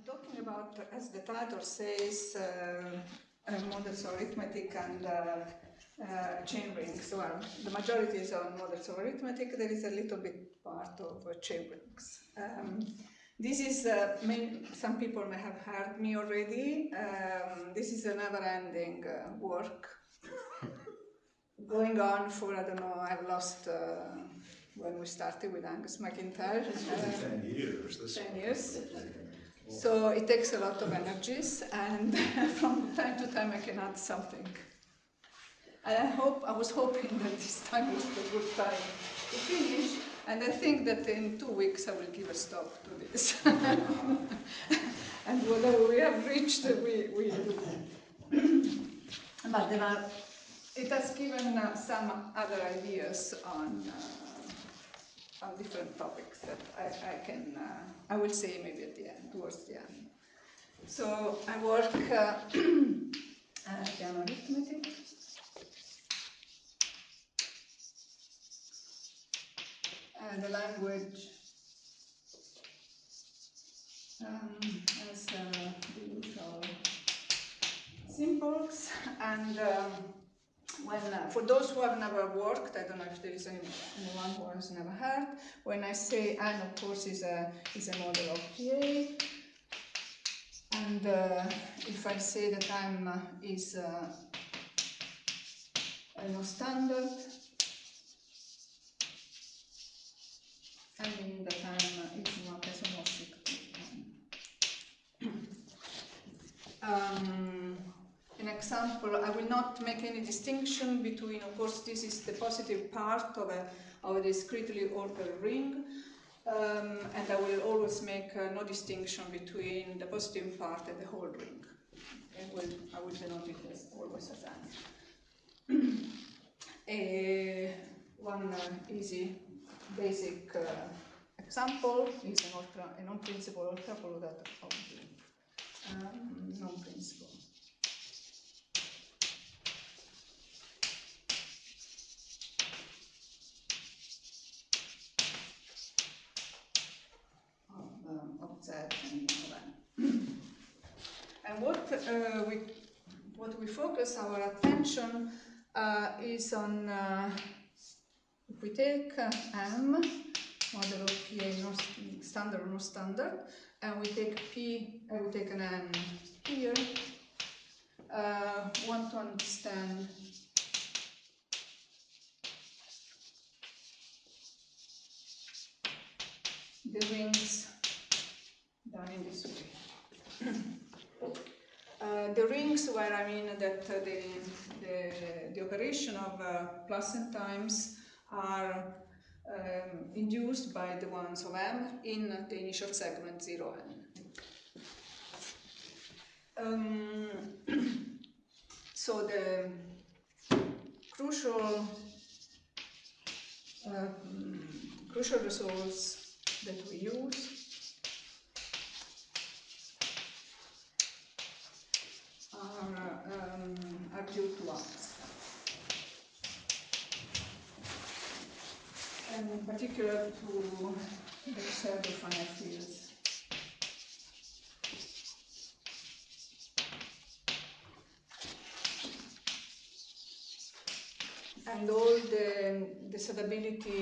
talking about, as the title says, models of arithmetic and chain rings. Well, the majority is on models of arithmetic. There is a little bit part of chain rings. This is, some people may have heard me already. This is a never-ending work going on for, I don't know, I've lost when we started with Angus McIntyre. 10 years. 10 years. So it takes a lot of energies, and from time to time I can add something. And I was hoping that this time was a good time to finish, and I think that in 2 weeks I will give a stop to this. And whatever we have reached, we do. But it has given some other ideas on different topics that I will say maybe at the end, towards the end. So I work Peano Arithmetic. And the language has the usual symbols, and when for those who have never worked, I don't know if there is anyone who has never heard. When I say n, of course, is a model of PA, and if I say that m is no standard, I mean that m is not isomorphic to n. An example, I will not make any distinction between, of course, this is the positive part of a discretely ordered ring, and I will always make no distinction between the positive part and the whole ring. I will denote it as always as n. One easy, basic example is a non-principal ultrapolluted of the non-principal. Of Z and of n. And what we focus our attention is on, if we take m, model of PA, no standard or no standard, and we take P, and we take an n here, want to understand the rings done in this way. The rings where I mean that the operation of plus and times are induced by the ones of m in the initial segment 0n. So the crucial results that we use are due to us, and in particular to the pseudo-finite fields. And all the decidability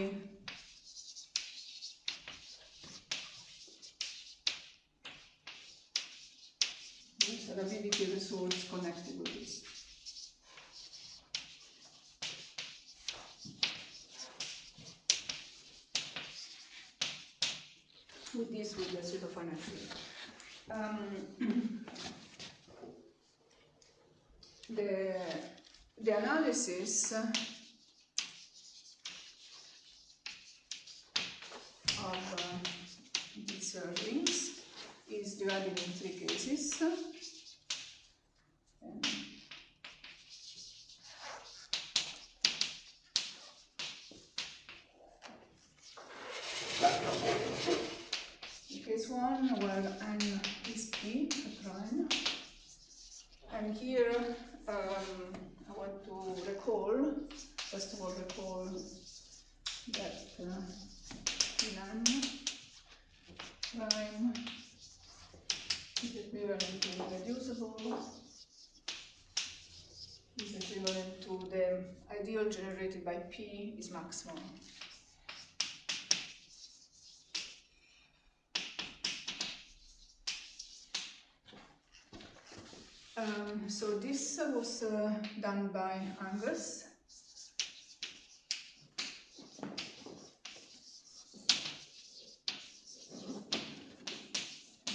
results connected with this. With the pseudo-finite field. The analysis of these rings is divided in 3 cases. Case 1, where n is p, a prime, and here I want to recall, first of all, that in n prime equivalent to irreducible is equivalent to the ideal generated by P is maximum. So this was done by Angus.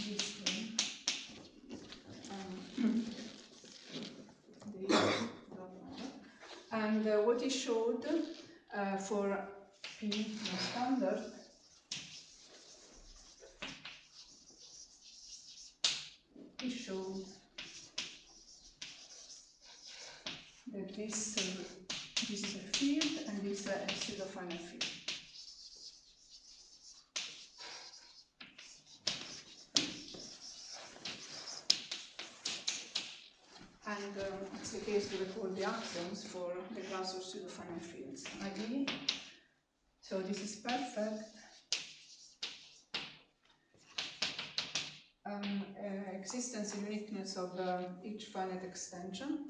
This way. And what he showed for P non-standard, he showed that this is a field and this is a pseudo-finite field. And it's the case to record the axioms for the class of pseudo-finite fields. ID. So this is perfect. Existence and uniqueness of each finite extension.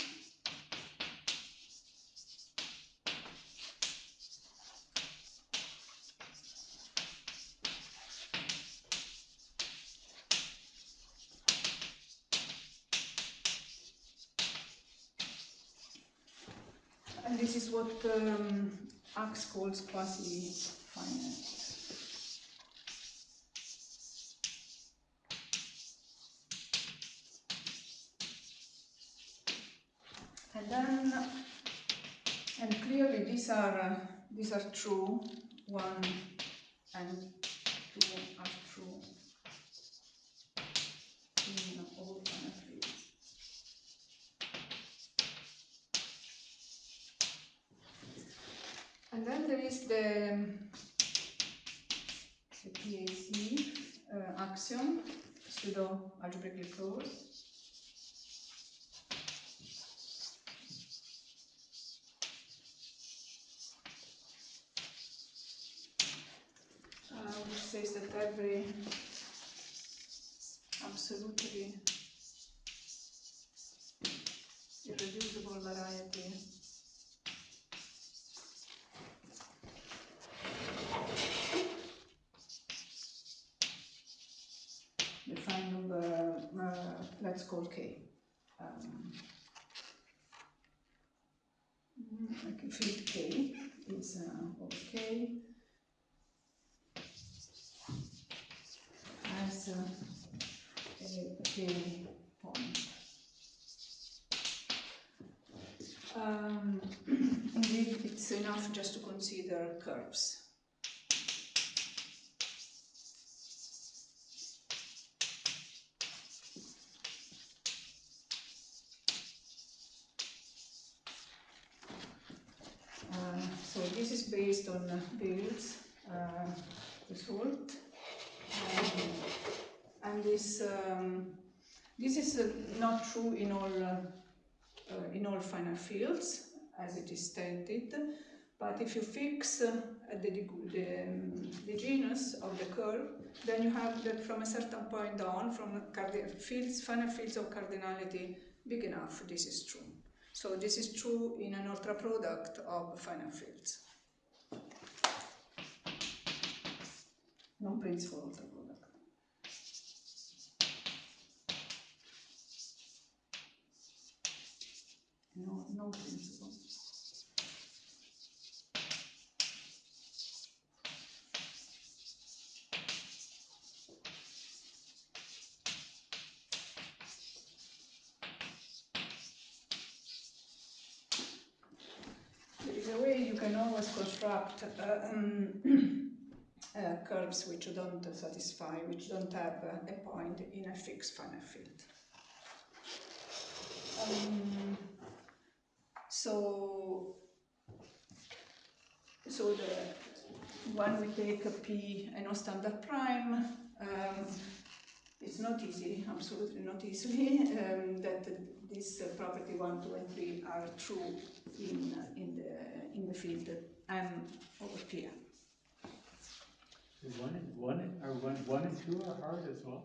And this is what Axe calls quasi-finite. And then, and clearly these are true. 1 and 2 are true in all finite fields. And then there is the PAC axiom, pseudo-algebraically closed. Which says that every absolutely irreducible variety defined over, let's call K. Like a field K is over K as a K point. Indeed, it's enough just to consider curves. So this is based on Bale's result, and this is not true in all finite fields, as it is stated. But if you fix the genus of the curve, then you have that from a certain point on, from finite fields of cardinality big enough, this is true. So this is true in an ultra product of finite fields. Non-principal ultra product. No principal. There is a way you can always construct curves which don't satisfy, which don't have a point in a fixed finite field. So when we take a P a non-standard prime, it's not easy, absolutely not easily, that this property 1, 2, and 3 are true in the field M over P. One and two are hard as well.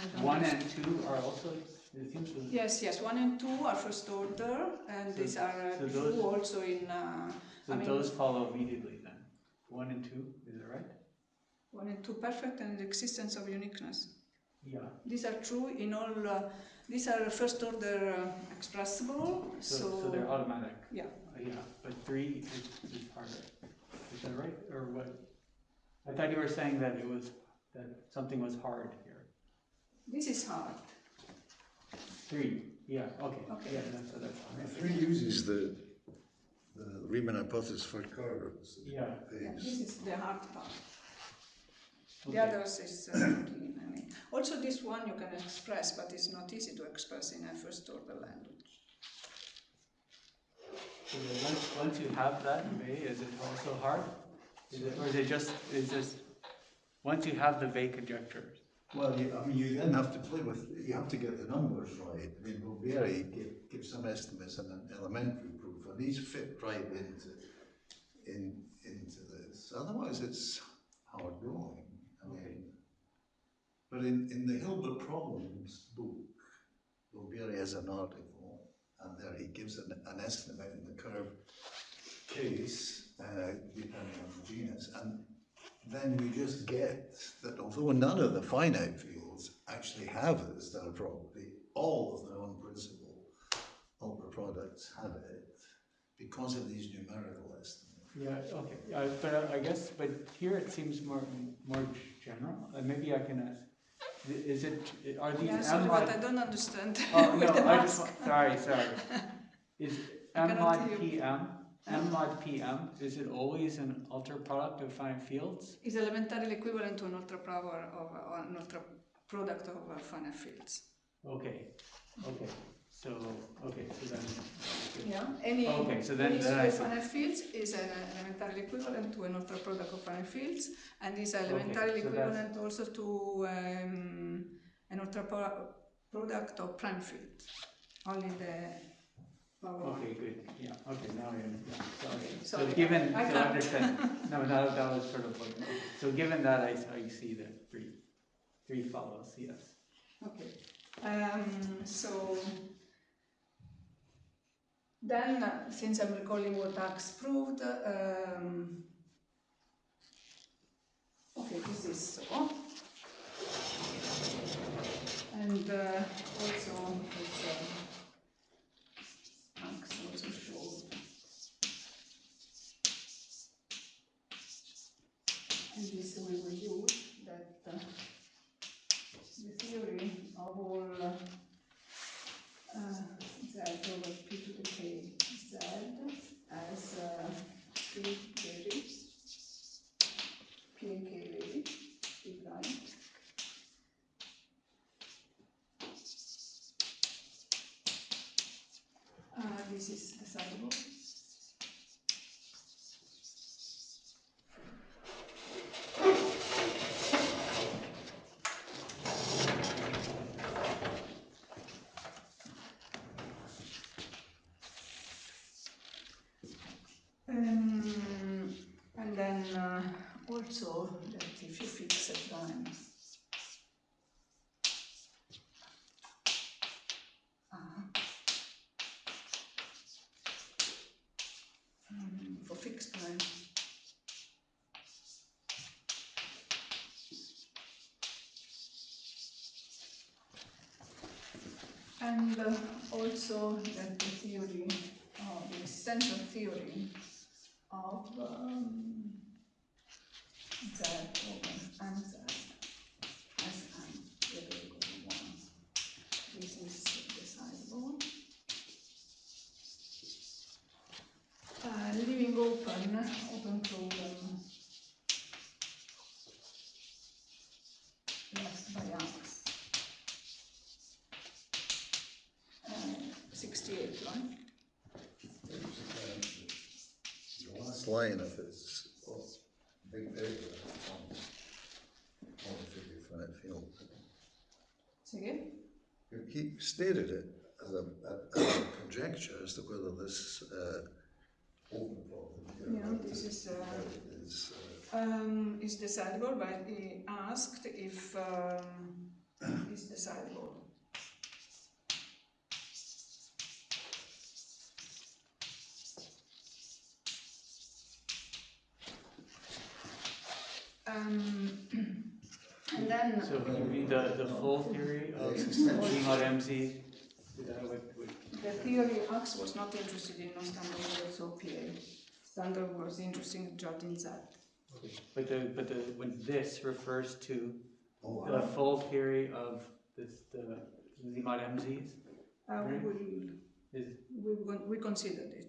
I don't 1 know. and 2 are also, it seems to... Yes, 1 and 2 are first order, and So- these are so true those- also in. So those follow immediately then. 1 and 2, is that right? 1 and 2 perfect and the existence of uniqueness. Yeah. These are true in all. These are first order expressible. So they're automatic. Yeah. Yeah, but 3 is harder. Is that right? Or what? I thought you were saying that that something was hard here. This is hard. 3. Yeah. Okay. Okay. Yeah. That's hard. 3 uses the Riemann hypothesis for curves. Yeah. Yeah, this is the hard part. Okay. The others is tricky. I mean, also this one you can express, but it's not easy to express in a first order language. So once you have that way, is it also hard? Or is it just once you have the Weil conjectures? Well, you then have to play with, you have to get the numbers right. I mean, Bolbieri gives some estimates in an elementary proof, and these fit right into this. Otherwise, it's hard going. I mean, but in the Hilbert Problems book, Bolbieri has an article, and there he gives an estimate in the curve case, depending on the genus, and then we just get that although none of the finite fields actually have a stellar property, all of their own principal ultra products have it because of these numerical estimates. Yeah. Okay. But I guess, but here it seems more general. Maybe I can ask. Is it? Are these? Yeah, sorry, but I don't understand. Oh with no! the I mask. just sorry. Is I M cannot mod hear you. PM? M mod PM, is it always an ultra product of finite fields? Is elementarily equivalent to an ultra power of an ultra product of finite fields. Okay. So then. Yeah. Any so then pseudo I see. finite fields is an elementarily equivalent to an ultra product of finite fields, and is elementarily so equivalent also to an ultra product of prime fields. Only the power. Okay, good. Yeah. Okay, now I understand. Sorry. Sorry, So given, I so can't. understand. No, that was sort of like. Okay. So given that, I see that three follows. Yes. Okay. So then, since I'm recalling what Axe proved, okay, this is so. And also, Axe also showed. And this we will use that the theory of all z over p to the k z as p vary, p and k vary, p prime. This is decidable. And then also that if you fix a prime for fixed prime, and also that the theory of the essential theory of z over nz as n greater or equal to 1. This is decidable. Leaving open problem left by Axe. 68, right? The last line of his big paper on the finite field. Say again? He stated it as a conjecture as to whether this open problem Yeah, this is is decidable, but he asked if is the side wall. And then So you mean the full theory of Z mod MZ? the theory Axe was not interested in non-standard models of PA. Standard was interested in judging Z. Okay. But when this refers to Oh, the full theory of the Z mod MZs, right? We considered it.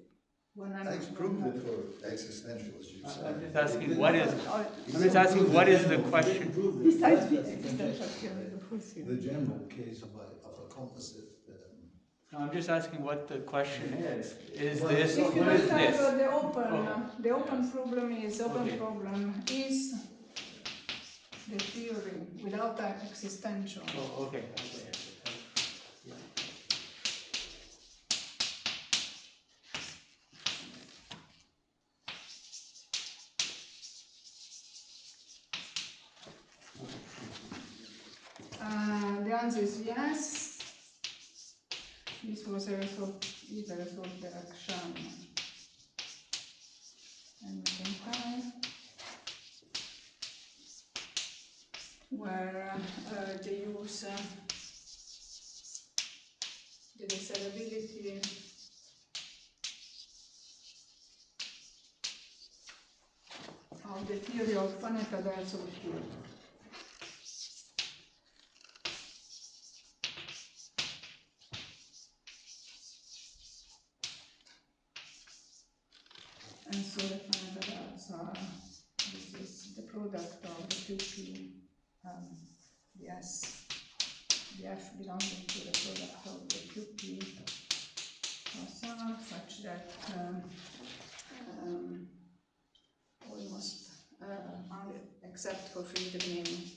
When I I've proved it for existentials, you said. I'm just asking what is. I'm just asking what is the question. Besides the existential theory, the full theory. The general case of a composite. No, I'm just asking what the question is. Is Well, this? If you What is don't have this? the open, Okay. the open problem is Okay. the theory without an existential. Oh, okay. Yeah. The answer is yes. This was a result, is a result direction. And we can try where they use the decidability of the theory of finite adversarial theory. And so the finite adversarials are, this is the product of the QP, the S, the F belonging to the product of the QP plus R, such that almost only except for free determining.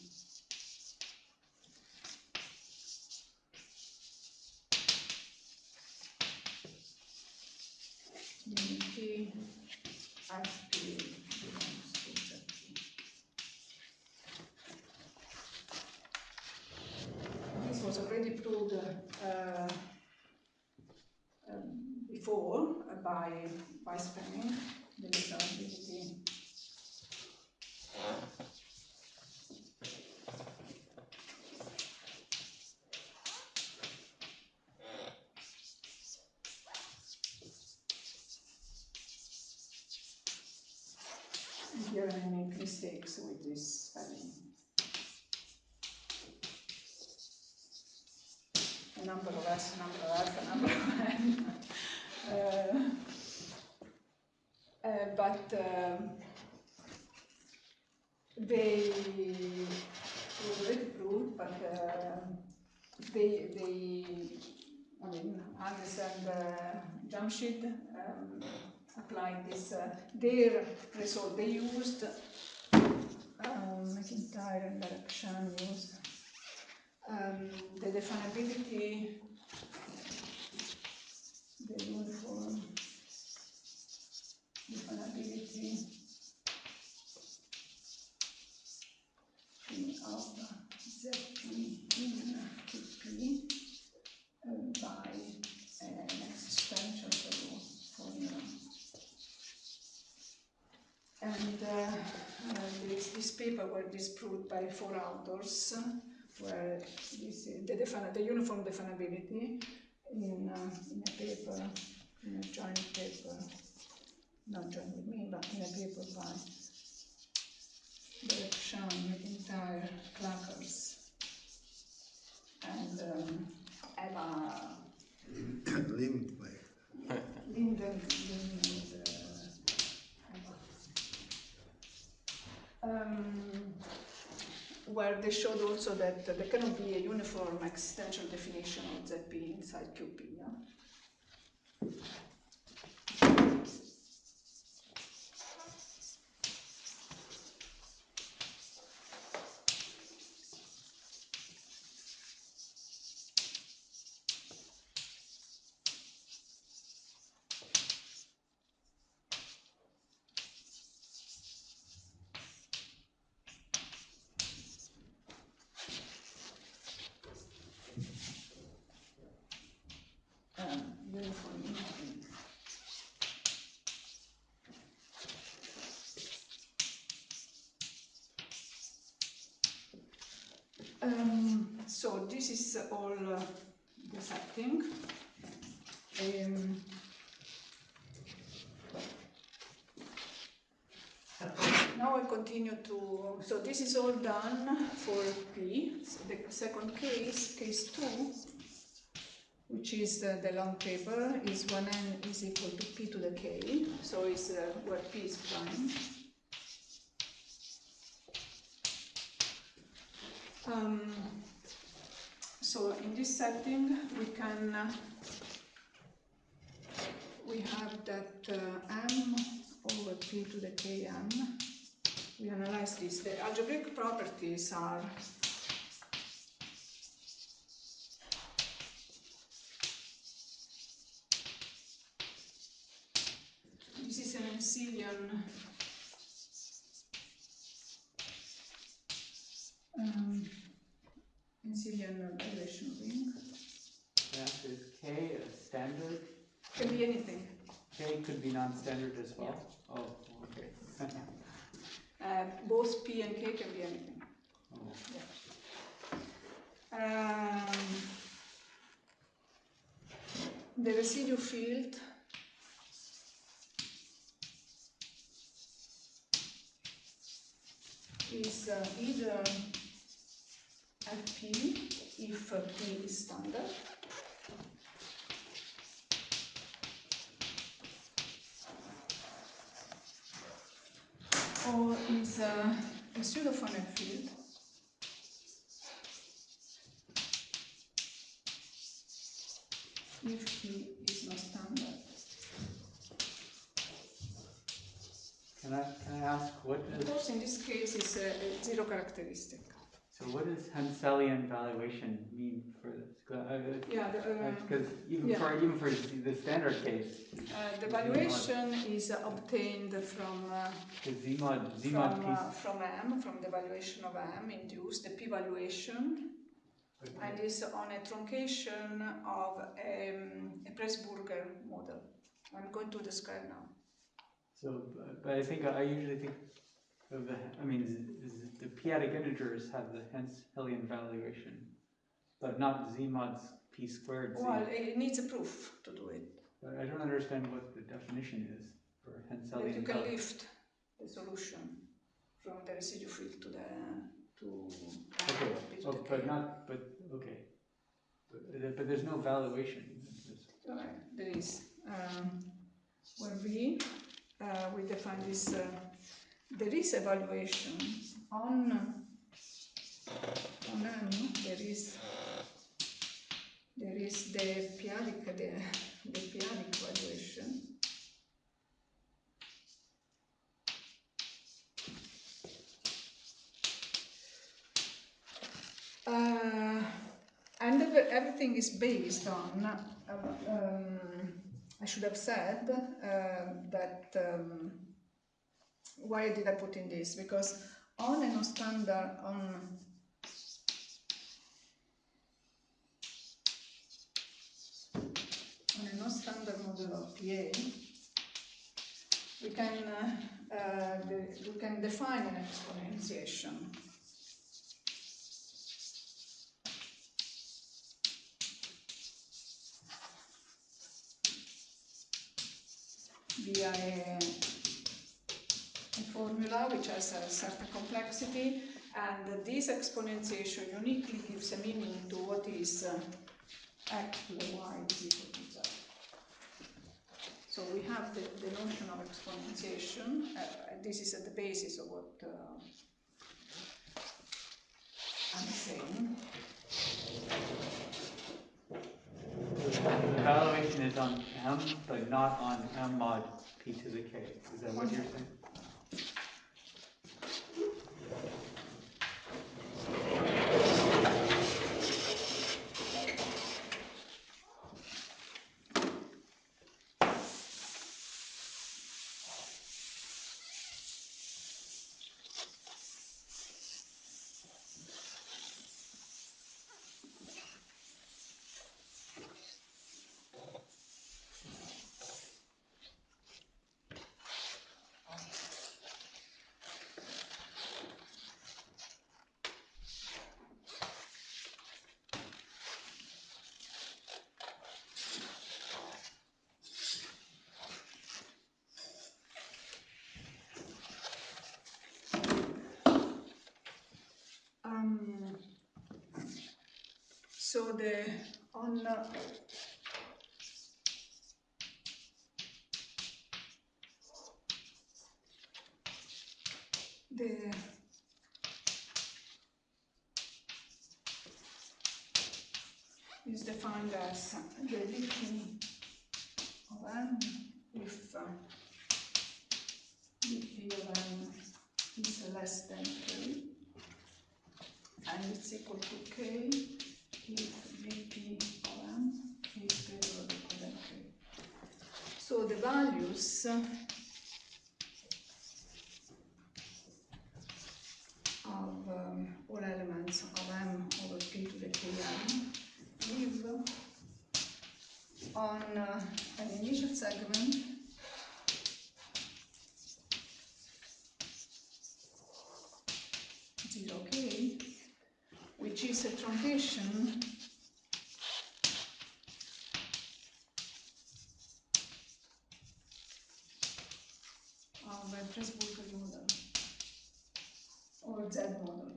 T FP belongs to ZP. This was already proved before by spanning the decidability. Here I make mistakes with this spelling. A number of S, a number of F, a number of N. But they was already proved, but I mean, Anders and Jamshid applied this, their result. They used McIntyre and Direction used the definability, the uniform definability of ZP in QP by an existential formula. And this paper was disproved by 4 authors, where this is the uniform definability in a paper, in a joint paper, not joint with me, but in a paper by Direction, McIntyre, Clackers, and Ella Linden, where they showed also that there cannot be a uniform existential definition of ZP inside QP. Yeah? is all the setting. Now I continue to, so this is all done for P. So the second case, case 2, which is the long paper, is when n is equal to p to the k, so it's where p is prime. So in this setting we can, we have that m over p to the km. We analyze this. The algebraic properties are this is an Henselian evaluation ring. Yeah, is K a standard? Can be anything. K could be non-standard as well? Yeah. Oh, okay. Both P and K can be anything. Oh. Yeah. The residue field is either Fp if P is standard, or is a pseudo-finite field if P is not standard. Can I ask what Of is, course, in this case, it's a zero characteristic. so what does Henselian valuation mean for this? Yeah, Because even for the standard case, the valuation is obtained from the Z-mod piece. from M, from the valuation of M induced, the P valuation, and is on a truncation of a Pressburger model. I'm going to describe now. So, but I think I usually think of the, I mean, the p-adic integers have the Henselian valuation, but not Z-mod p squared Z. Well, it needs a proof to do it. But I don't understand what the definition is for Henselian. That you can lift the solution from the residue field to the okay. But not, but okay. But there's no valuation. There is where we define this. There is evaluation on M. There is the p-adic valuation. And everything is based on, I should have said that, why did I put in this? Because on a non-standard, on a non-standard model of PA, we can define an exponentiation via a formula which has a certain complexity, and this exponentiation uniquely gives a meaning to what is x to the y is equal to z. So we have the notion of exponentiation. This is at the basis of what I'm saying. The valuation is on M, but not on M mod p to the k. Is that what you're saying? is defined as the VP of M if VP of M is less than K, and it's equal to K if VP of M is greater or equal than K. So the values of all elements of M over K to the Km give on an initial segment zero K, which is a truncation of a Pressburger model or Z model.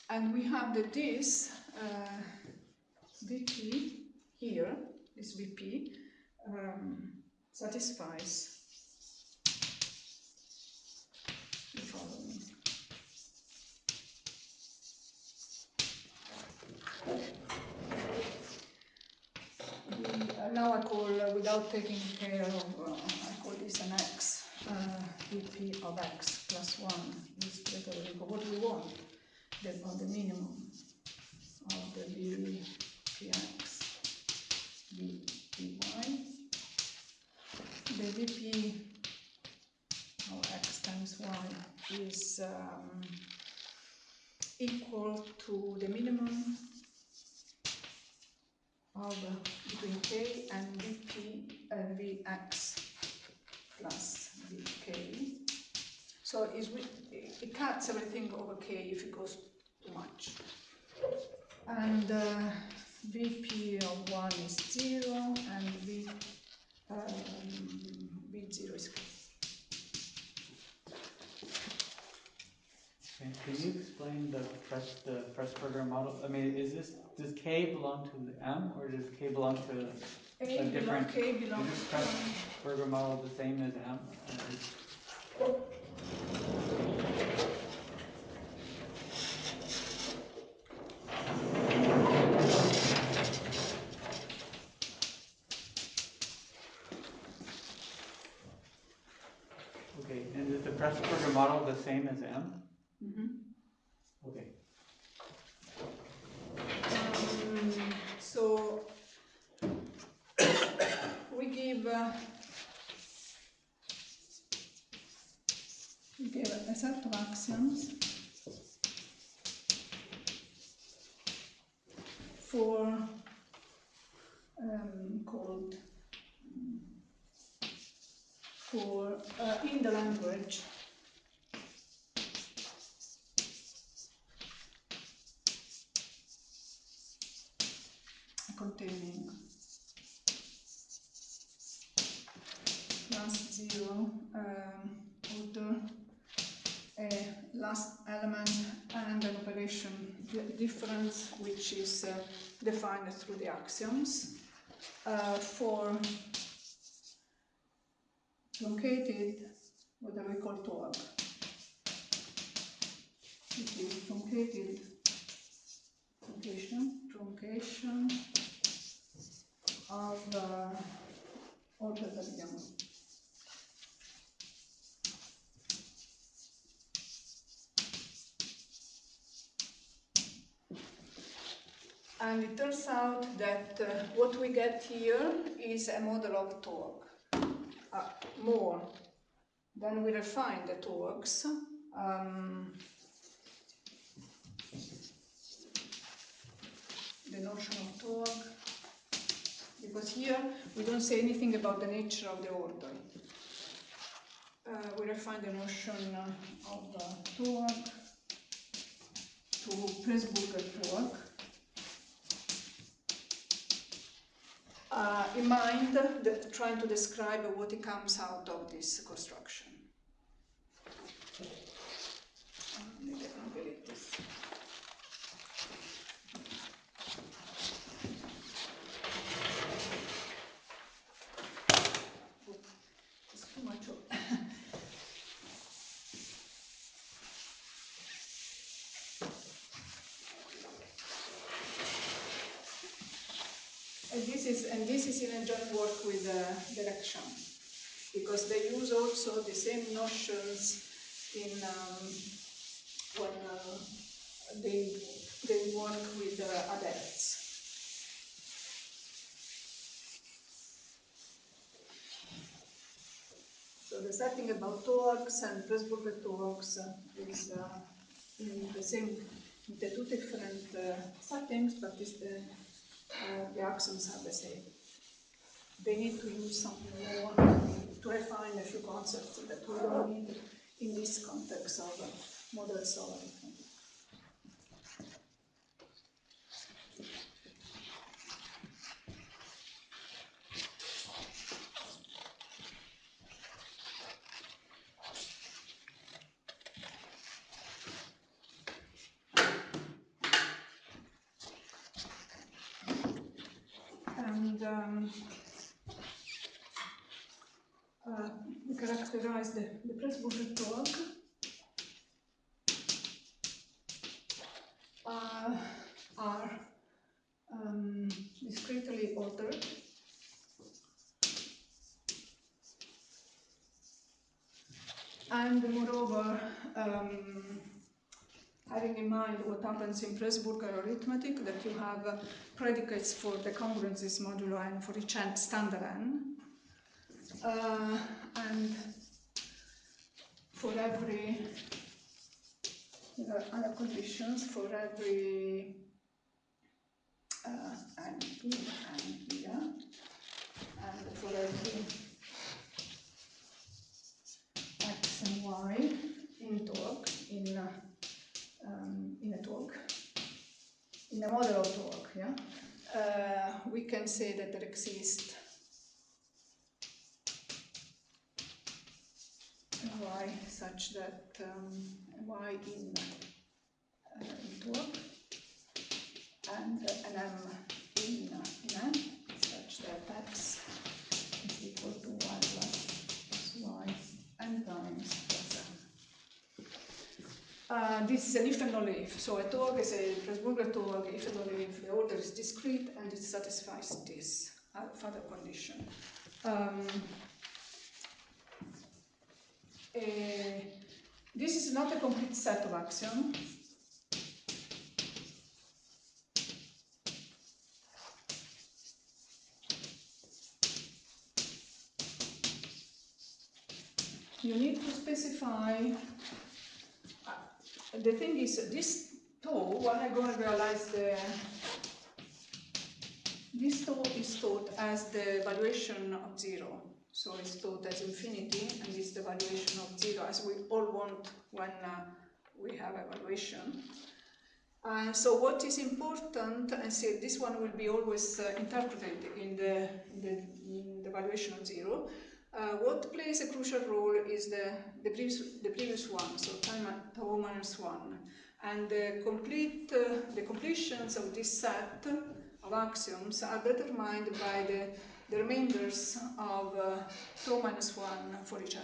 And we have that this VP here, this VP, satisfies the following. Now I call, without taking care of, I call this an X, VP of X plus 1 is greater or equal. What do we want? The minimum of the VPX, VPY. The VP of X times Y is equal to the minimum of between K and Vx plus Vk. So it cuts everything over K if it goes too much. And Vp of 1 is 0 and V0 is K. Can you explain the Pressburger model? I mean, does K belong to the M, or does K belong to a different? K belongs is this Pressburger model the same as M? Okay, and is the Pressburger model the same as M? Mm-hmm. Okay. So we give a set of axioms for called for in the language containing plus 0 order, a last element, and an operation difference which is defined through the axioms for truncated, what we call TOAG. It is truncated truncation of order diagonal. And it turns out that what we get here is a model of TOAG. More than we refine the TOAGs. The notion of TOAG, because here we don't say anything about the nature of the order. We refine the notion of TOAG to Pressburger torque in mind, trying to describe what it comes out of this construction. Maybe I can delete this. It's too much. And this is in a joint work with direction, because they use also the same notions in when they work with adepts. So the setting about torques and Pressburger torques is in the same, the two different settings, but the axioms are the same. They need to use something more to refine a few concepts that we don't need in this context of models of arithmetic. And we characterize the Pressburger torque are discretely ordered. And moreover, having in mind what happens in Pressburger arithmetic, that you have predicates for the congruencies modulo n for each n standard n, and for every other conditions for every n here, and for every x and y in torque, in a torque, in a model of torque, yeah, we can say that there exists y such that y in torque and an m in n such that x is equal to y plus y n times plus m. This is an if and only if. So a torque is a Pressburger torque if and only if the order is discrete and it satisfies this further condition. This is not a complete set of axioms. You need to specify. The thing is, this tau, when I go and realize this tau is taught as the valuation of 0. So it's taught as infinity, and it's the valuation of 0, as we all want when we have evaluation. So what is important, and see, this one will be always interpreted in the valuation of 0. What plays a crucial role is the previous one, so tau minus 1, and the completions of this set of axioms are determined by the remainders of tau minus 1 for each n.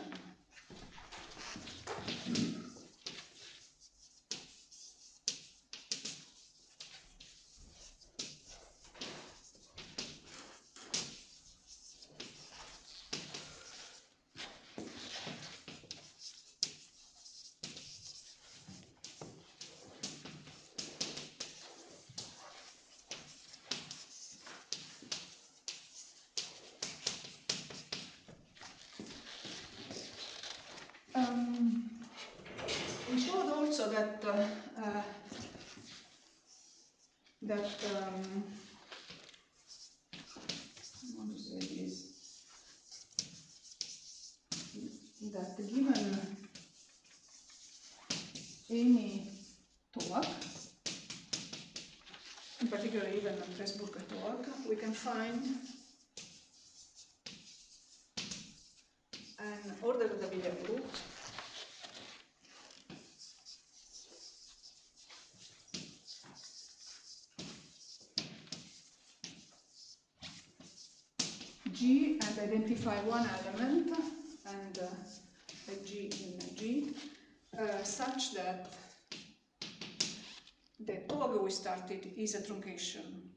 We showed also that given any torque, in particular even Presburger torque, we can find an ordered abelian group G and identify one element and a G in G such that the tog we started is a truncation.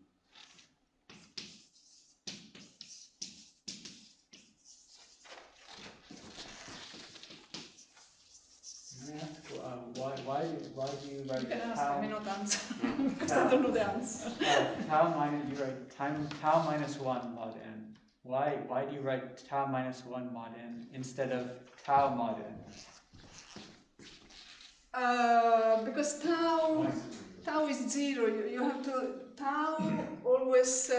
Why do you write You can ask, tau? I may not answer, because I don't know the answer. Tau minus, you write tau minus 1 mod n. Why do you write tau minus 1 mod n instead of tau mod n? Because tau is 0, you have to, tau always,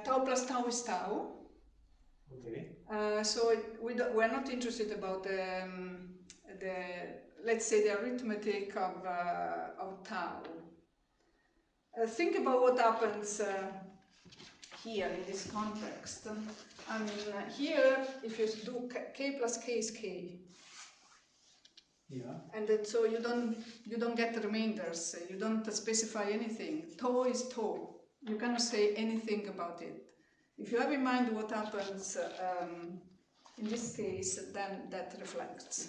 tau plus tau is tau. Okay. So we're not interested about let's say the arithmetic of tau. Think about what happens here in this context. I mean, here, if you do k plus k is k. Yeah. And then, so you don't get remainders. You don't specify anything. Tau is tau. You cannot say anything about it. If you have in mind what happens in this case, then that reflects.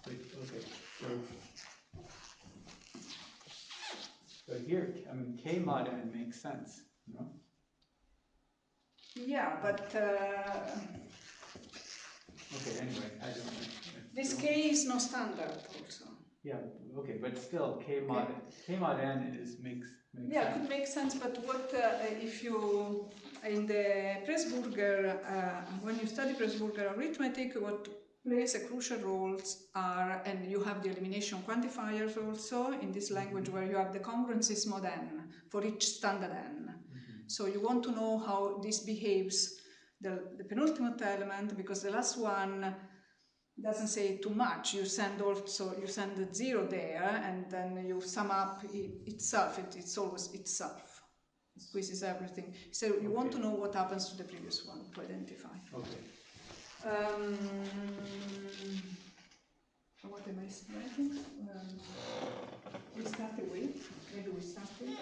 Wait, okay. So here, I mean, k mod n makes sense, no? Yeah, but okay. Anyway, I don't know. This k is no standard also. Yeah. Okay, but still, k mod n makes yeah, sense. could make sense. But what if you in the Presburger when you study Presburger arithmetic, what plays a crucial roles are, and you have the elimination quantifiers also in this language where you have the congruencies mod n for each standard n. So you want to know how this behaves, the penultimate element, because the last one doesn't say too much. You send the 0 there, and then you sum up itself. It's always itself. It squeezes everything. So you want to know what happens to the previous one to identify. Okay. What am I writing? We started with. Maybe we started.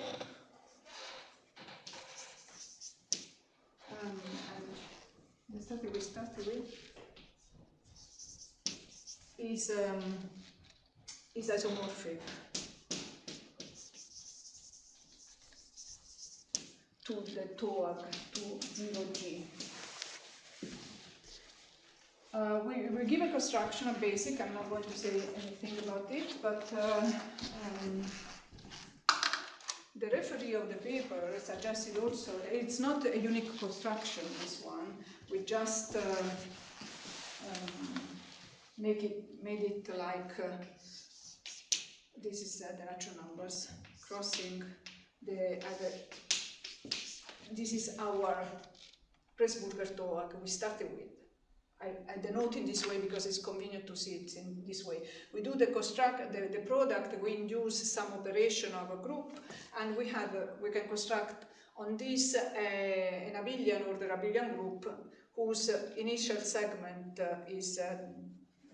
The study we started with is isomorphic to the torque to 0G. We give a construction, a basic. I'm not going to say anything about it, but the referee of the paper suggested also it's not a unique construction. This one, we just made it like this is the natural numbers crossing the other. This is our Presburger torque we started with. I denote in this way because it's convenient to see it in this way. We do the product, we induce some operation of a group, and we can construct on this an abelian order abelian group whose initial segment is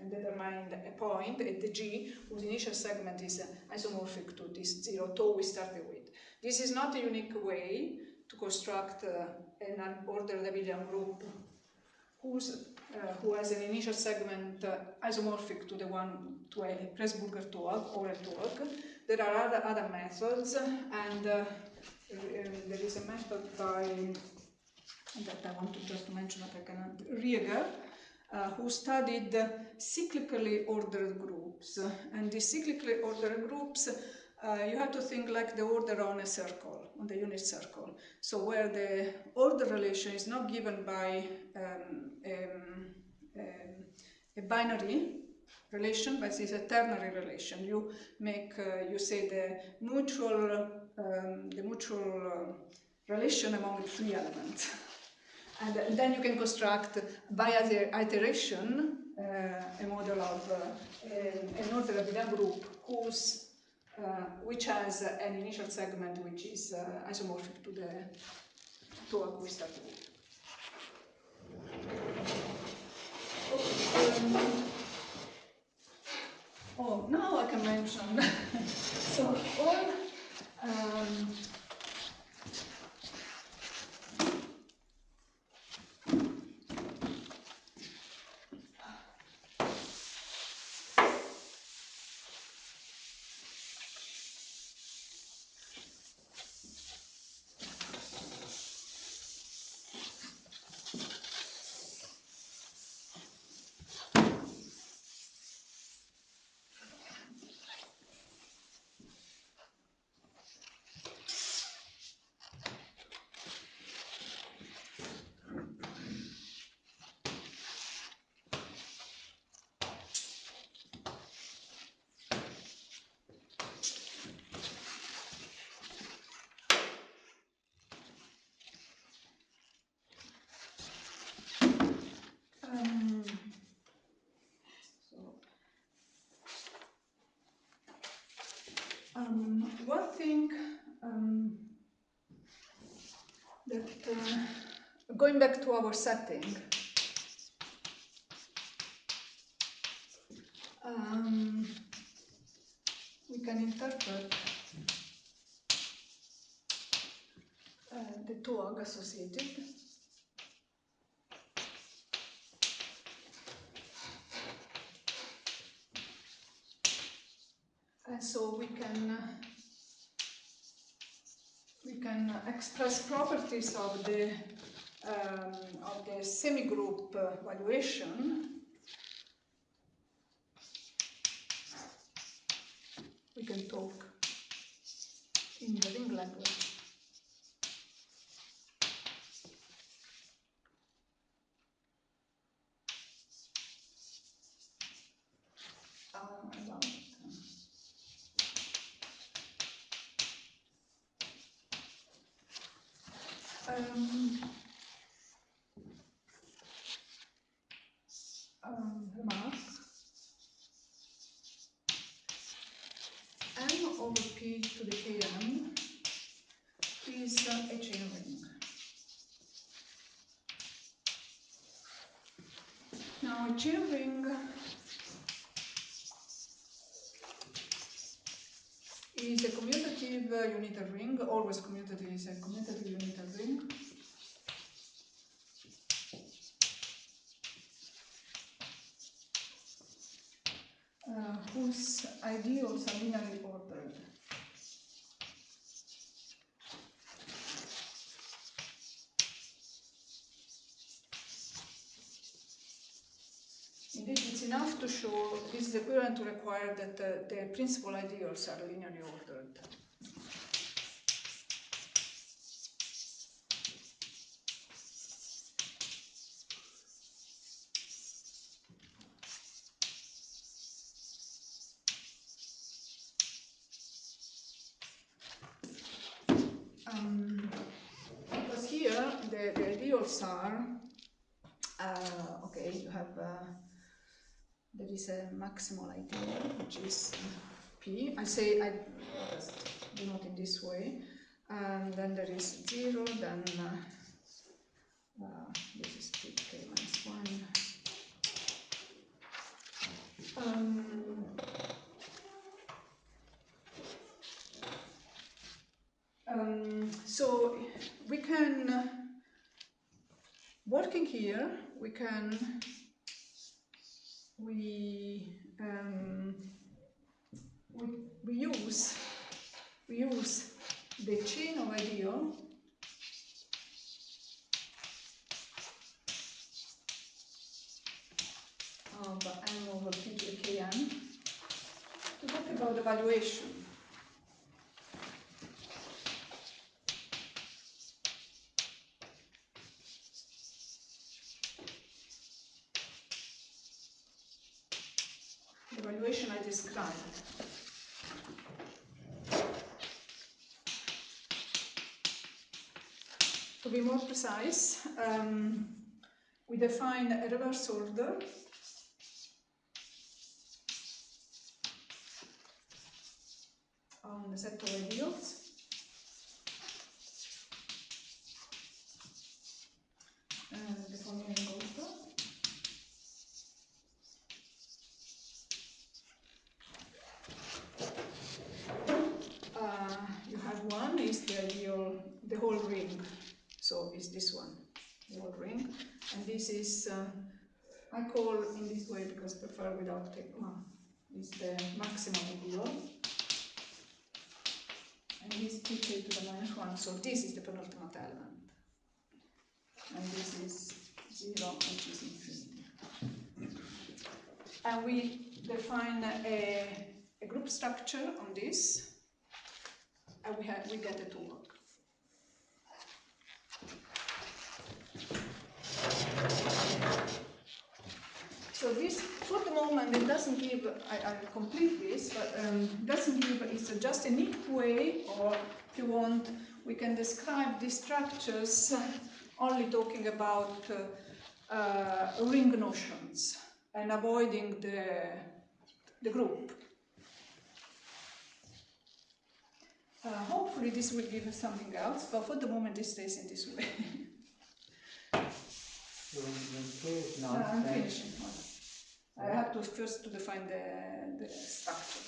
determined a point at the G, whose initial segment is isomorphic to this 0 tau we started with. This is not a unique way to construct an ordered abelian group who has an initial segment isomorphic to a Presburger torque or a torque. There are other methods, and there is a method that I want to just mention that I cannot, Rieger, who studied cyclically ordered groups. And these cyclically ordered groups, you have to think like the order on a circle, on the unit circle. So where the order relation is not given by a binary relation, but it's a ternary relation. You say the mutual relation among three elements. And then you can construct by iteration a model of an ordered abelian group whose which has an initial segment which is isomorphic to the talk we started with. Oh, now I can mention. So all one thing that, going back to our setting, we can interpret the tog associated and so we can express properties of the semigroup valuation. We can talk in the ring language. About remark M over P to the Km is a chain ring. Now a chain ring is a commutative unitary ring, always commutative is a commutative unitary ring. Whose ideals are linearly ordered. Indeed, it's enough to show this is equivalent to require that the principal ideals are linearly ordered. Because here the ideals are okay, you have there is a maximal ideal which is P. I just denote in this way, and then there is 0, then this is Pk minus 1. So we can, working here, we use the chain of ideal of M over P to the Kn to talk about the valuation. The valuation I described. To be more precise, we define a reverse order set of ideals. The following also. You have one is the ideal, the whole ring. So is this one, the whole ring. And this is, I call in this way because I prefer without the, is the maximum ideal. And this fits to the -1, so this is the penultimate element. And this is 0, which is infinity. And we define a group structure on this, and we get it to work. So this, for the moment, it doesn't give, I'll complete this, but it doesn't give, it's just a neat way, or if you want, we can describe these structures only talking about ring notions and avoiding the group. Hopefully this will give us something else, but for the moment it stays in this way. So when K is not I'm finishing. I have to first to define the structure.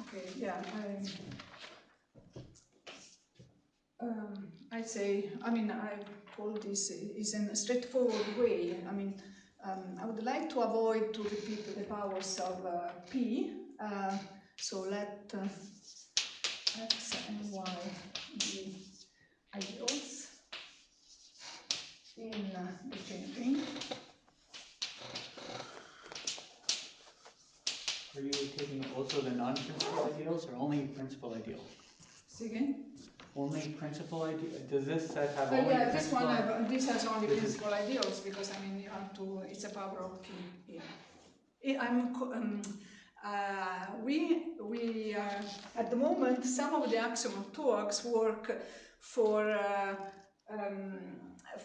Okay, yeah, I'd say, I mean, I call this is in a straightforward way. I mean, I would like to avoid to repeat the powers of P, so let X and Y be ideals in the chain ring. Are you taking also the non-principal ideals or only principal ideal? See again? Only principal ideal? Does this set have only Yeah, this principal? one, this has only principal ideals because, I mean, you have to, it's a power of P here. We at the moment, some of the axiom of torques work for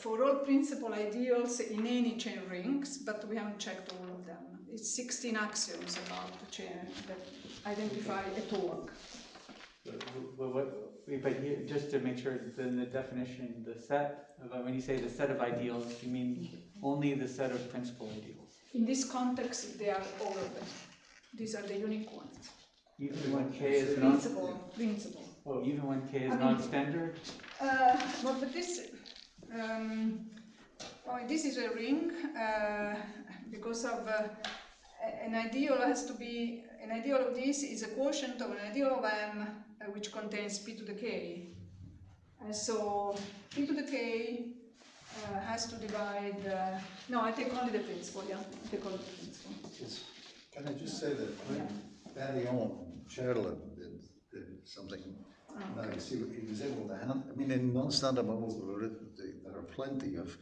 all principal ideals in any chain rings, but we haven't checked all of them. It's 16 axioms about the chain that identify a torque. But here, just to make sure, the definition, the set of, when you say the set of ideals, you mean only the set of principal ideals? In this context, they are all of them. These are the unique ones. Even when K is principal. Oh, even when K is non-standard? But this, this is a ring because of an ideal has to be, an ideal of this is a quotient of an ideal of M which contains P to the K. And so P to the K has to divide, no, I take only the principal, yeah, I take only the principal. Can I just say that Peano did something nice. He was able to handle, I mean, in non-standard models of arithmetic, there are plenty of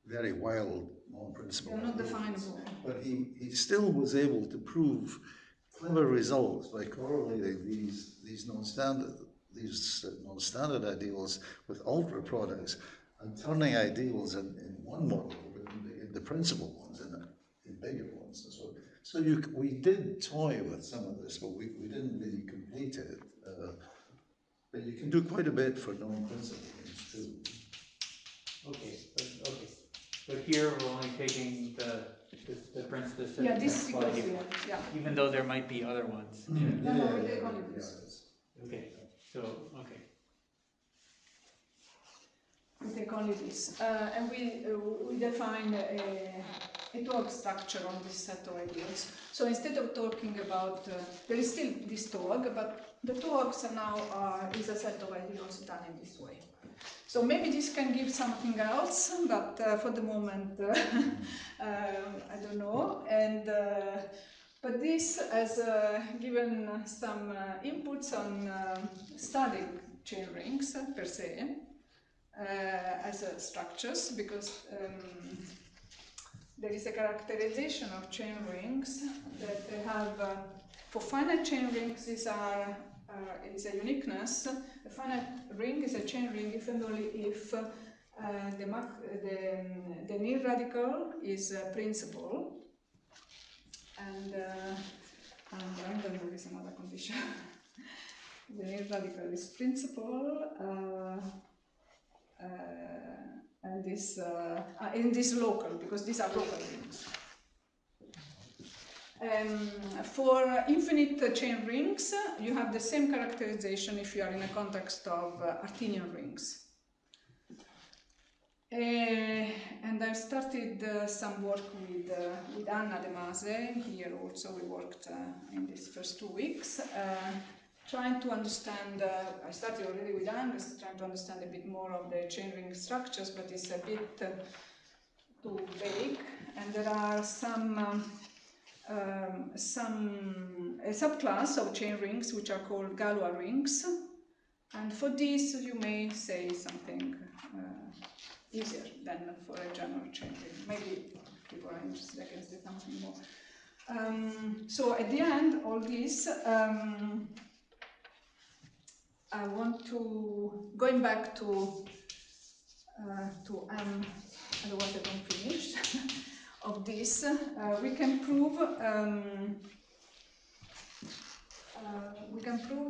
very wild non-principal. They're not definable. But he still was able to prove clever results by correlating these non-standard ideals with ultra products and turning ideals in one model into principal ones in bigger ones as well. So we did toy with some of this, but we didn't really complete it. But you can do quite a bit for non-principal things too. Okay. But here we're only taking the principal ideal, yeah. even though there might be other ones. No, we take only this. Okay. So okay. We take only this, and we define a talk structure on this set of ideals. So instead of talking about, there is still this talk, but the talks now is a set of ideals done in this way. So maybe this can give something else, but for the moment, I don't know. And but this has given some inputs on studying chain rings per se as structures, because there is a characterization of chain rings that they have. For finite chain rings, these are it's a uniqueness. A finite ring is a chain ring if and only if the near radical is principal, and then there is another condition. The near radical is principal, and this in this local, because these are local rings. For infinite chain rings, you have the same characterization if you are in a context of Artinian rings. And I've started some work with Anna De Mase. Here also we worked in these first 2 weeks, trying to understand, I started already with Anna, trying to understand a bit more of the chain ring structures, but it's a bit too vague, and there are a subclass of chain rings which are called Galois rings, and for this you may say something easier than for a general chain ring. Maybe people are interested, I can say something more. So at the end, all this, I want to, going back to otherwise I don't finish, of this, we can prove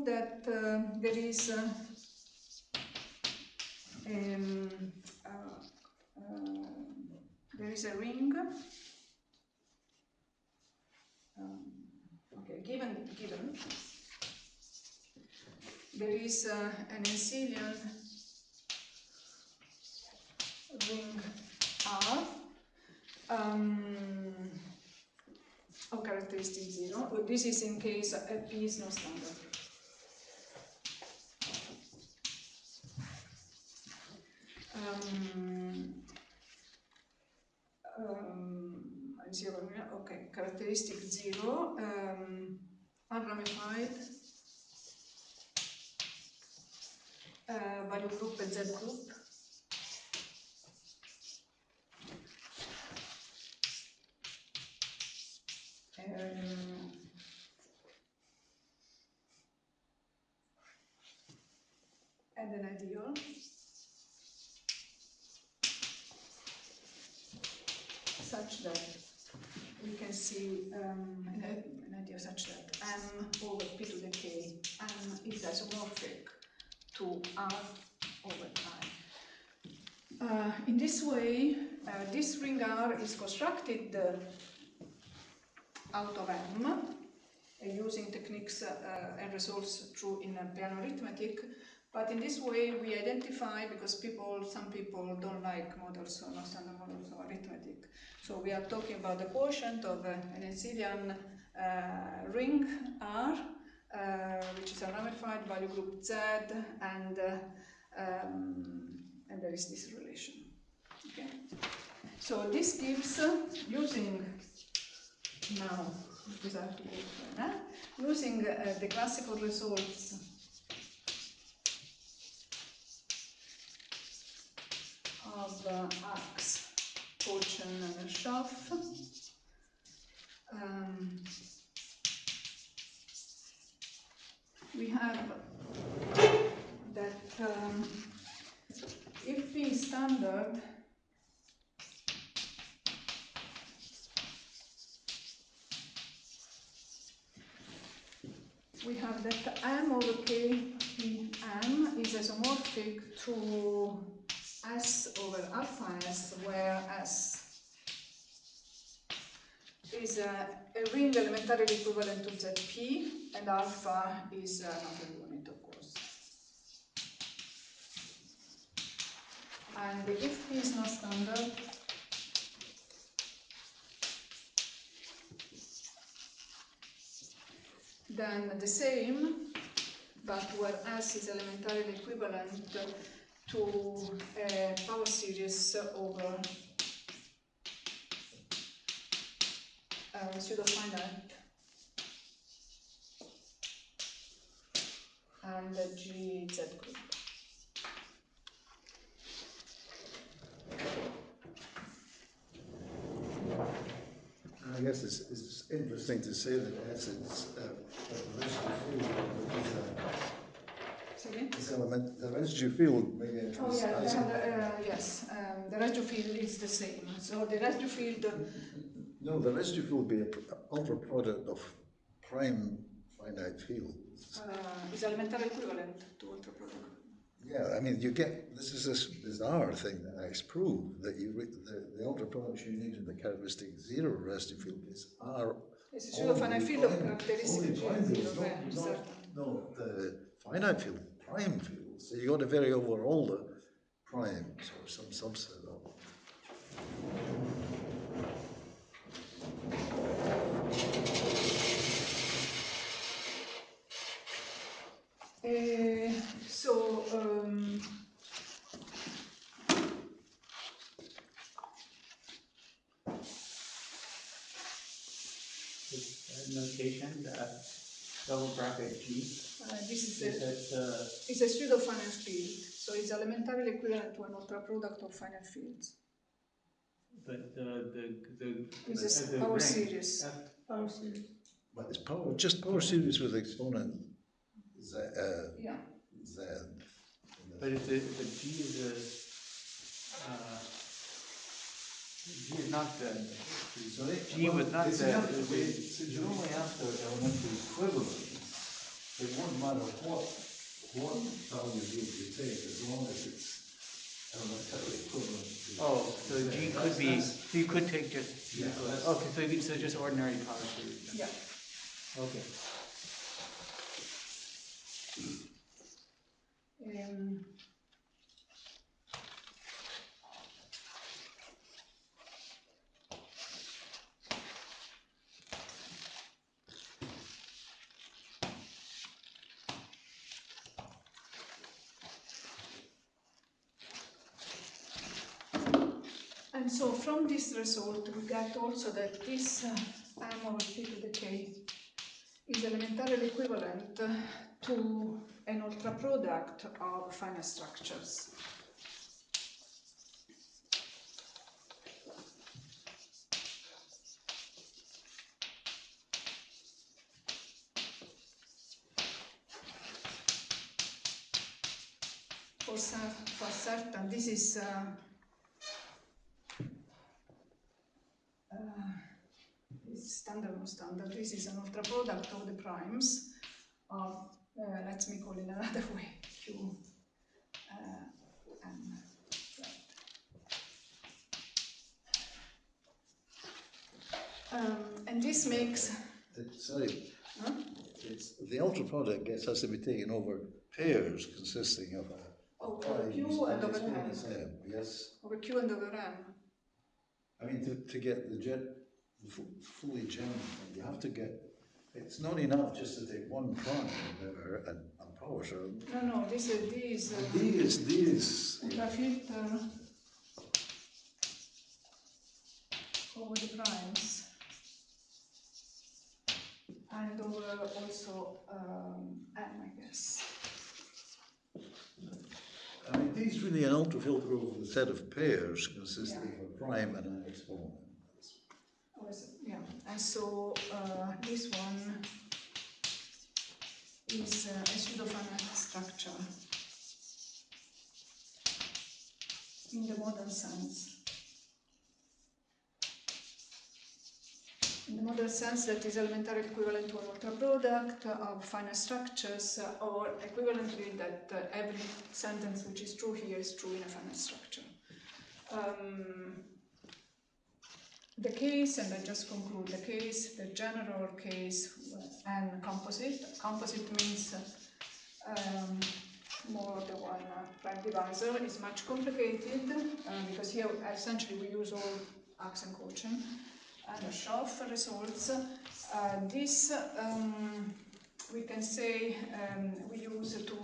that there is a ring. Okay, given there is an Enselian ring R of characteristic 0. This is in case P is no standard. Okay, characteristic 0, unramified, value group and Z group. And an ideal. Such that we can see an idea such that M over P to the K, M is isomorphic to R over I. In this way, this ring R is constructed out of M using techniques and results true in Peano Arithmetic. But in this way, we identify, because some people don't like models or non-standard models of arithmetic. So we are talking about the quotient of an Enselian ring R, which is a ramified value group Z, and there is this relation. Okay. So this gives, using now, because I have to go to that, using the classical results of Ax, Fortune, and Schaff. We have that if P is standard, we have that M over K P M is isomorphic to S over alpha S, where S is a ring elementarily equivalent to ZP, and alpha is not a unit, of course. And if P is not standard, then the same, but where S is elementarily equivalent to a power series over pseudo-finite and the GZ group. I guess it's interesting to say that S is the residue field, the residue field. Oh yeah, yes, the residue field is the same. So the residue field. No, the residue field would be an ultra product of prime finite fields. Is elementary equivalent to ultra product. Yeah, I mean, you get, this is this bizarre thing that I prove that the ultra products you need in the characteristic zero residue field is R. It's a pseudo-finite field of characteristic zero. No, the finite field, prime field. So you got to vary over all the primes or some subset of them. Notation, double bracket G. This is it's a pseudo-finite field, so it's elementarily equivalent to an ultra product of finite fields. But it's a power series. Power series. But it's just power series with exponent Z. Yeah. Z. But the G is not the. Sorry? G was not the. So you're only after elementary equivalence. It won't matter what value group you take as long as it's elementary equivalent. Oh, so G could be. So you could take just. Yeah. Okay, so just ordinary power series. Yeah. Okay. And so from this result, we get also that this M over P to the K is elementarily equivalent to an ultra product of finite structures. For certain, this is standard or standard. This is an ultra product of the primes of, let me call it another way, Q M. And this makes. Sorry. Huh? The ultra product has to be taken over pairs consisting of over Q and over M. Yes. Over Q and over M. I mean, to get the fully general, you have to get. It's not enough just to take one prime there and power. So no, these. Ultrafilter over the primes and over also M, I guess. I mean, these really an ultrafilter over the set of pairs consisting of a prime and an exponent. Yeah, and so this one is a pseudo-finite structure in the modern sense. In the modern sense, that is elementary equivalent to an ultra product of finite structures, or equivalently that every sentence which is true here is true in a finite structure. The case, and I just conclude the case, the general case, and composite. Composite means more the one prime divisor is much complicated because here essentially we use all Axe and Cauchy and Hausdorff results. This we can say we use to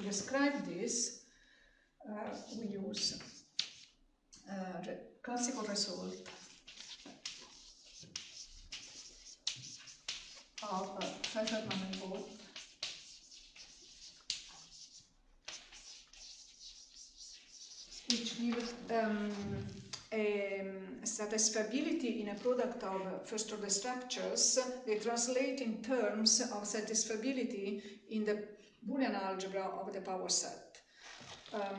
describe this, we use classical result of Pfefferman and Bolt, which gives a satisfiability in a product of first-order structures. They translate in terms of satisfiability in the Boolean algebra of the power set. I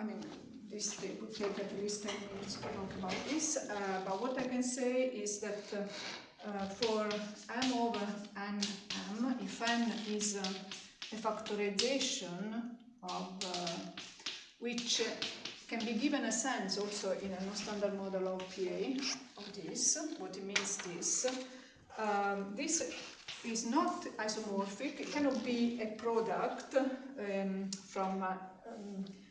mean, this would take at least 10 minutes to talk about this, but what I can say is that for m over nm, if n is a factorization of which can be given a sense also in a non-standard model of PA of this, what it means this. This is not isomorphic, it cannot be a product from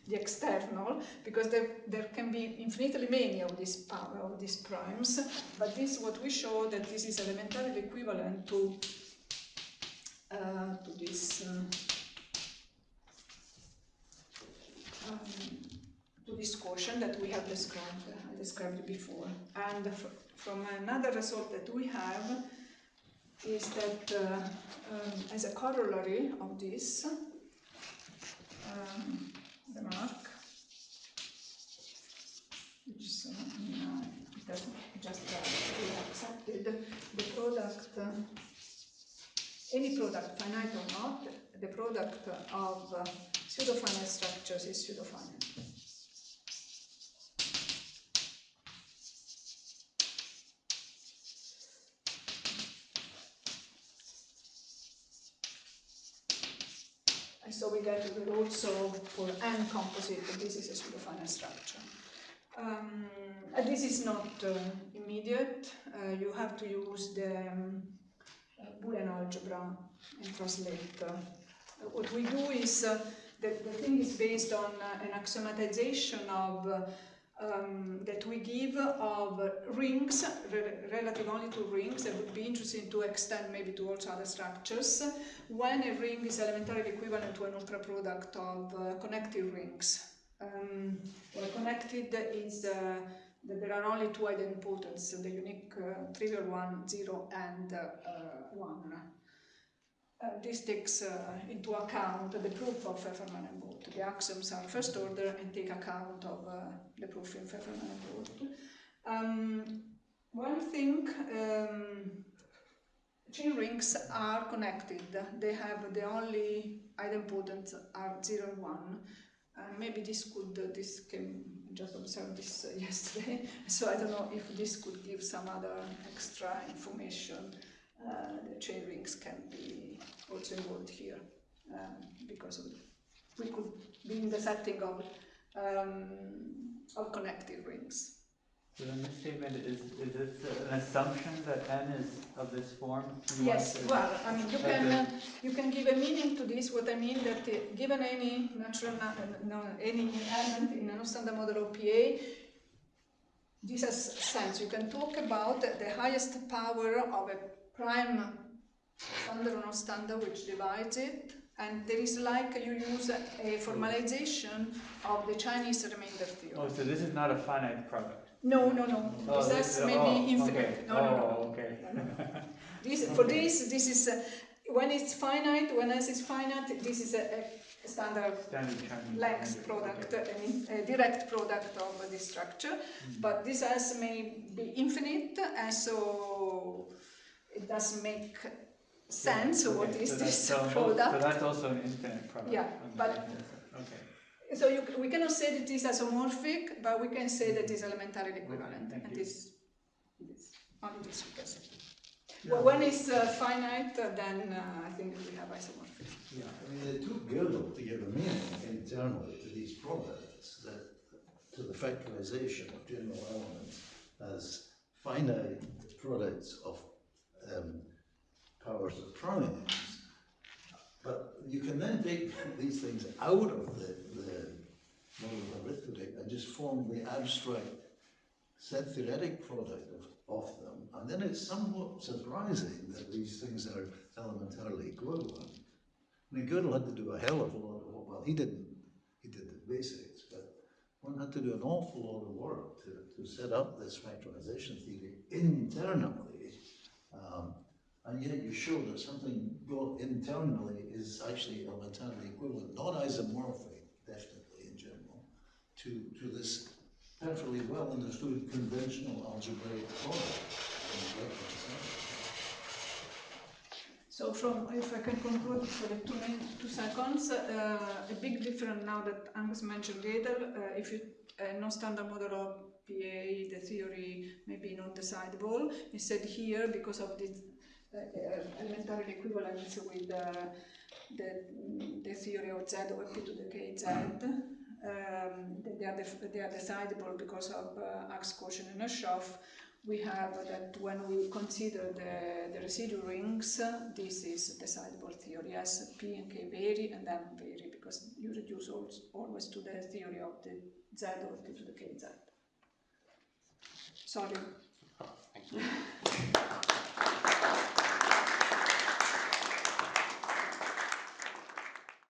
the external, because there can be infinitely many of these primes, but this is what we show, that this is elementarily equivalent to this quotient that we have described before. And from another result that we have is that as a corollary of this, the mark, which is it doesn't just be accepted, the product, any product, finite or not, the product of pseudo-finite structures is pseudo-finite. And so we get that also for n composite, this is a pseudo-finite structure. And this is not immediate. You have to use the Boolean algebra and translate. What we do is, the thing is based on an axiomatization of that we give of rings, relative only to rings, that would be interesting to extend maybe to also other structures, when a ring is elementarily equivalent to an ultra product of connected rings. Well, connected is that there are only two idempotents, the unique trivial one, 0 and 1. This takes into account the proof of Pfefferman and Bolt. The axioms are first order and take account of the proof in Pfefferman and Bolt. One thing, chain rings are connected. They have the only idempotents are 0 and 1. Maybe this came, just observed this yesterday, so I don't know if this could give some other extra information. The chain rings can be also involved here, because we could be in the setting of connected rings. So then this statement is it an assumption that n is of this form? Yes, well, I mean, you can give a meaning to this. What I mean that given any natural any element in a non-standard model of PA, this has sense. You can talk about the highest power of a prime standard or non-standard which divides it, and there is like you use a formalization of the Chinese remainder theorem. Oh, so this is not a finite product. No. This has maybe infinite. Okay. No. Okay. This is when it's finite. When S is finite, this is a standard Chinese length product, okay. a direct product of this structure. But this S may be infinite, and so it does make sense. Okay. What is so this product? product? So that's also an infinite product. Yeah, but. Okay. So we cannot say that it is isomorphic, but we can say that it is elementarily equivalent. Okay, and this only this we can say. Yeah. Well, when it's finite, then I think we have isomorphism. Yeah, I mean, they took Gödel to give a meaning internally to these products, to the factorization of general elements as finite products of powers of primes. But you can then take these things out of the model of arithmetic and just form the abstract set theoretic product of them, and then it's somewhat surprising that these things are elementarily equivalent. I mean, Gödel had to do a hell of a lot of work. Well, he did the basics, but one had to do an awful lot of work to set up this factorization theory internally, and yet you show that something internally is actually elementarily equivalent, not isomorphic, definitely in general, to this perfectly well understood conventional algebraic product. So if I can conclude for the 2 seconds, a big difference now that Angus mentioned Gödel, if you non-standard model of PA, the theory may be not decidable. Instead here, because of this elementary equivalence with the theory of Z over P to the K Z, they are decidable because of Axe, quotient, and Hausdorff. We have that when we consider the residue rings, this is decidable theory as P and K vary and M vary, because you reduce always to the theory of the Z over P to the K Z. Sorry. Thank you.